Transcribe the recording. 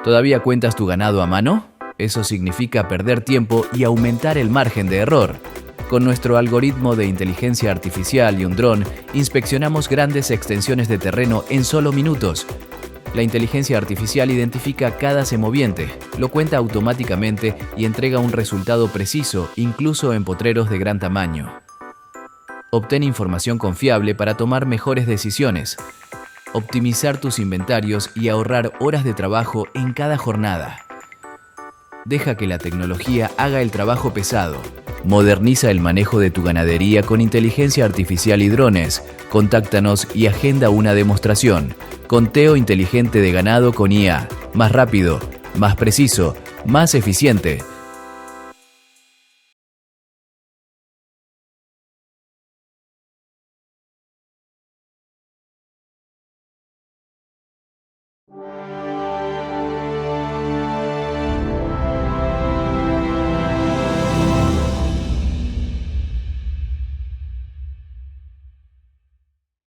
¿Todavía cuentas tu ganado a mano? Eso significa perder tiempo y aumentar el margen de error. Con nuestro algoritmo de inteligencia artificial y un dron, inspeccionamos grandes extensiones de terreno en solo minutos. La inteligencia artificial identifica cada semoviente, lo cuenta automáticamente y entrega un resultado preciso, incluso en potreros de gran tamaño. Obtén información confiable para tomar mejores decisiones, optimizar tus inventarios y ahorrar horas de trabajo en cada jornada. Deja que la tecnología haga el trabajo pesado. Moderniza el manejo de tu ganadería con inteligencia artificial y drones. Contáctanos y agenda una demostración. Conteo inteligente de ganado con IA. Más rápido, más preciso, más eficiente.